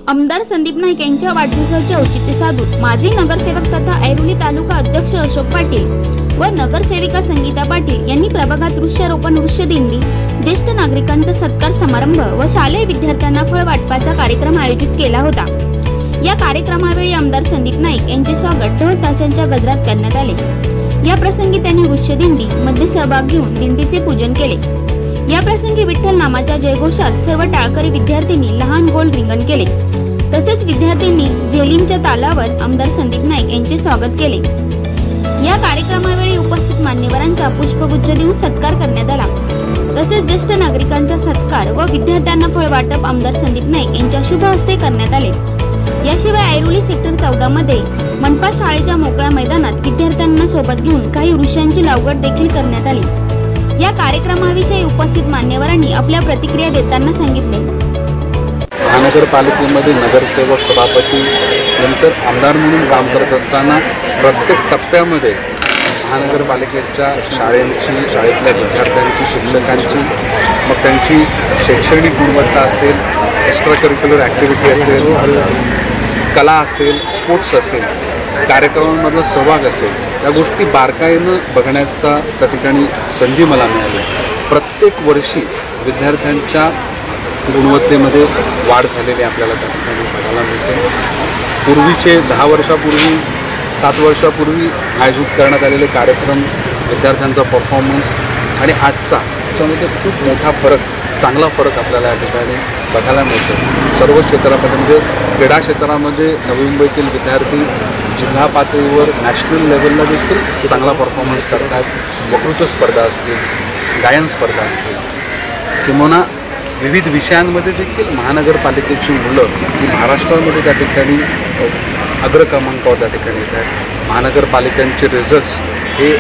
आमदार संदीप नाईक यांच्या वाढदिवसाचे औचित्य साधून माजी नगरसेवक तथा ऐरोली तालुका अध्यक्ष अशोक पाटील व नगरसेविका संगीता पाटील यांनी प्रभागात वृक्षारोपण वृक्षदिंडी, ज्येष्ठ नागरिकांचा सत्कार समारंभ व शालेय विद्यार्थ्यांना फळ वाटपाचा कार्यक्रम आयोजित केला होता। या कार्यक्रमावेळी आमदार संदीप नाईक यांचे स्वागत ढोल ताशांच्या गजरात करण्यात आले। या प्रसंगी त्यांनी वृक्षदिंडी मध्ये सहभाग घेऊन दिंडीचे पूजन केले। या प्रसंगी विठ्ठल नामाच्या जयघोषात सर्व टाळकरी विद्यार्थ्यांनी लहान गोल रिंगण केले। तसेच विद्यार्थ्यांनी झेलिमच्या तालावर आमदार संदीप नाईक यांचे स्वागत केले। या कार्यक्रमावेळी उपस्थित मान्यवरांचा पुष्पगुच्छ देऊन सत्कार करण्यात आला। तसेच ज्येष्ठ नागरिकांचा सत्कार व विद्यार्थ्यांना फळ वाटप आमदार संदीप नाईक यांच्या शुभ हस्ते करण्यात आले। याशिवाय ऐरोली सेक्टर 14 मध्ये मनपा शाळेच्या मोकळ्या मैदानात विद्यार्थ्यांना सोबत घेऊन काही वृक्षांची लागवड देखील करण्यात आली। या कार्यक्रमाविषयी उपस्थित मान्यवरांनी आपल्या प्रतिक्रिया देताना सांगितले। महानगरपालिकेमध्ये नगरसेवक, सभापती नंतर आमदार म्हणून काम करत असताना प्रत्येक टप्प्यामध्ये महानगरपालिकेच्या शाळेतल्या विद्यार्थ्यांची, शिक्षकांची, मग त्यांची शैक्षणिक गुणवत्ता असेल, एक्स्ट्रा करिक्युलर ॲक्टिव्हिटी असेल, कला असेल, स्पोर्ट्स असेल, कार्यक्रमांमधला सहभाग असेल, या गोष्टी बारकाईनं बघण्याचा त्या ठिकाणी संधी मला मिळाली। प्रत्येक वर्षी विद्यार्थ्यांच्या गुणवत्तेमध्ये वाढ झालेली आपल्याला त्या ठिकाणी बघायला मिळते। पूर्वीचे 10 वर्षापूर्वी, 7 वर्षापूर्वी आयोजित करण्यात आलेले कार्यक्रम, विद्यार्थ्यांचा परफॉर्मन्स आणि आजचा त्याच्यामध्ये खूप मोठा फरक, चांगला फरक आपल्याला या ठिकाणी बघायला मिळतो। सर्व क्षेत्रामध्ये म्हणजे क्रीडा क्षेत्रामध्ये नवी मुंबईतील विद्यार्थी जिल्हा पातळीवर नॅशनल लेवलला देखील चांगला परफॉर्मन्स करतात। वक्तृत्व स्पर्धा असतील, गायन स्पर्धा असतील, किंवा विविध विषयांमध्ये देखील महानगरपालिकेची मुलं ही महाराष्ट्रामध्ये त्या ठिकाणी अग्रक्रमांकावर त्या ठिकाणी येत आहेत। महानगरपालिकांचे रिझल्ट्स हे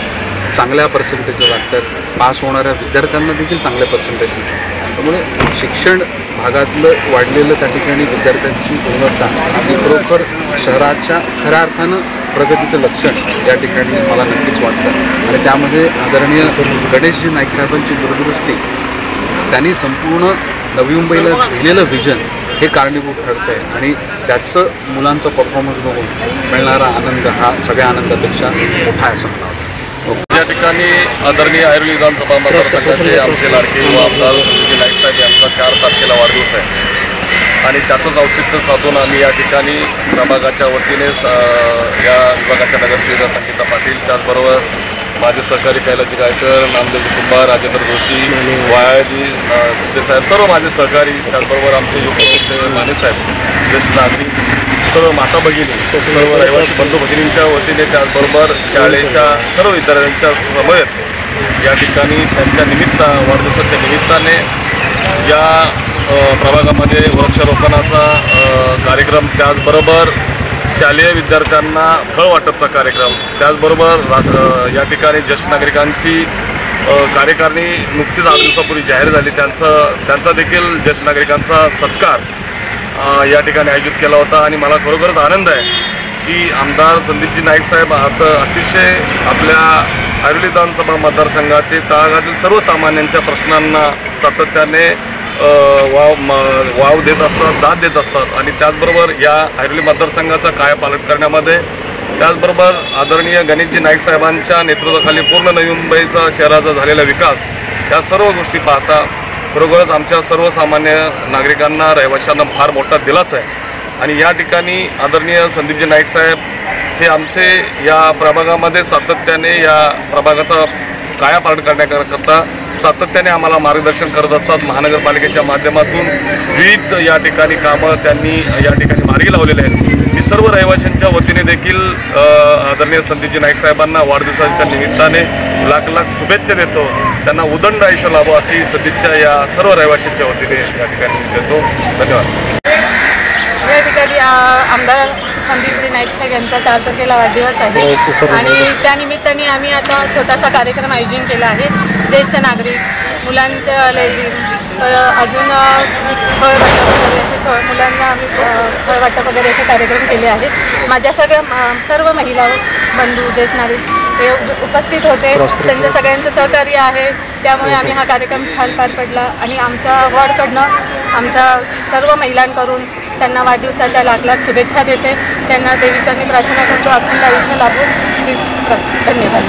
चांगल्या पर्सेंटेज लागतात। पास होणाऱ्या विद्यार्थ्यांना देखील चांगले पर्सेंटेज मिळतात। त्यामुळे शिक्षण भागातलं वाढलेलं त्या ठिकाणी विद्यार्थ्यांची गुणवत्ता ही खरोखर शहराच्या खऱ्या अर्थानं प्रगतीचं लक्षण या ठिकाणी मला नक्कीच वाटतं। आणि त्यामध्ये आदरणीय गणेशजी नाईक साहेबांची दूरदृष्टी, त्यांनी संपूर्ण नवी मुंबईला दिलेलं व्हिजन हे कारणीभूत ठरतं आहे आणि त्याचं मुलांचा परफॉर्मन्स बघून मिळणारा आनंद हा सगळ्या आनंदापेक्षा मोठा आहे असं मला वाटतं। या ठिकाणी आदरणीय ऐरोली विधानसभा मतदारसंघाचे आमचे लाडके युवा आमदार संदीप नाईक साहेब यांचा 4 तारखेला वाढदिवस आहे आणि त्याचंच औचित्य साधून आम्ही या ठिकाणी प्रभागाच्या वतीने या विभागाच्या नगरसेविका संगीता पाटील, त्याचबरोबर माझे सहकारी कैलाजी गायकर, नामदेवजी कुंभार, राजेंद्र जोशी, वायाजी सिद्धेसाहेब, सर्व माझे सहकारी, त्याचबरोबर आमचे युवक माने साहेब, ज्येष्ठ नागरिक, सर्व माता भगिनी, सर्व रहिवासी बंधू भगिनींच्या वतीने, त्याचबरोबर शाळेच्या सर्व विद्यार्थ्यांच्या समवेत या ठिकाणी त्यांच्या वाढदिवसाच्या निमित्ताने या प्रभागामध्ये वृक्षारोपणाचा कार्यक्रम, त्याचबरोबर शालेय विद्यार्थ्यांना फळ वाटपचा कार्यक्रम, त्याचबरोबर या ठिकाणी ज्येष्ठ नागरिकांची कार्यकारिणी नुकतीच 8 दिवसापूर्वी जाहीर झाली, त्यांचा देखील ज्येष्ठ नागरिकांचा सत्कार या ठिकाणी आयोजित केला होता। आणि मला खरोखरच आनंद आहे की आमदार संदीपजी नाईक साहेब आता अतिशय आपल्या ऐरोली विधानसभा मतदारसंघाचे तळागाळातील सर्वसामान्यांच्या प्रश्नांना सातत्याने वाव देत असतात, दाद देत असतात आणि त्याचबरोबर या ऐरोली मतदारसंघाचा कायापालट करण्यामध्ये, त्याचबरोबर आदरणीय गणेशजी नाईक साहेबांच्या नेतृत्वाखाली पूर्ण नवी मुंबईचा शहराचा झालेला विकास, या सर्व गोष्टी पाहता खरोखरच आमच्या सर्वसामान्य नागरिकांना, रहिवाशांना फार मोठा दिलासा आहे। आणि या ठिकाणी आदरणीय संदीपजी नाईक साहेब हे आमचे या प्रभागामध्ये सातत्याने या प्रभागाचा कायापालट करण्याकरता सातत्याने आम्हाला मार्गदर्शन करत असतात। महानगरपालिकेच्या माध्यमातून विविध या ठिकाणी कामं त्यांनी या ठिकाणी मार्गी लावलेले आहेत। मी सर्व रहिवाशांच्या वतीने देखील आदरणीय संदीपजी नाईक साहेबांना वाढदिवसाच्या निमित्ताने लाख लाख शुभेच्छा देतो। त्यांना उदंड आयुष्य लाभो अशी सदिच्छा या सर्व रहिवाशांच्या वतीने या ठिकाणी देतो। धन्यवाद। या ठिकाणी आमदार संदीपजी नाईक साहेब यांचा 4 तारखेला वाढदिवस आहे आणि त्यानिमित्ताने आम्ही आता छोटासा कार्यक्रम आयोजन केला आहे। ज्येष्ठ नागरिक, मुलांच्या लेझिम, अजून फळ वाटप वगैरे असे मुलांना आम्ही फळ वाटप वगैरे असे कार्यक्रम केले आहेत। माझ्या सर्व महिला बंधू, ज्येष्ठ नागरिक हे उपस्थित होते, त्यांचं सगळ्यांचं सहकार्य आहे, त्यामुळे आम्ही हा कार्यक्रम छान पार पडला आणि आमच्या वॉर्डकडनं आमच्या सर्व महिलांकडून त्यांना वाढदिवसाच्या लाख लाख शुभेच्छा देते. त्यांना देवीचरणी प्रार्थना करतो अखंड आयुष्य लाभो. प्लीज धन्यवाद.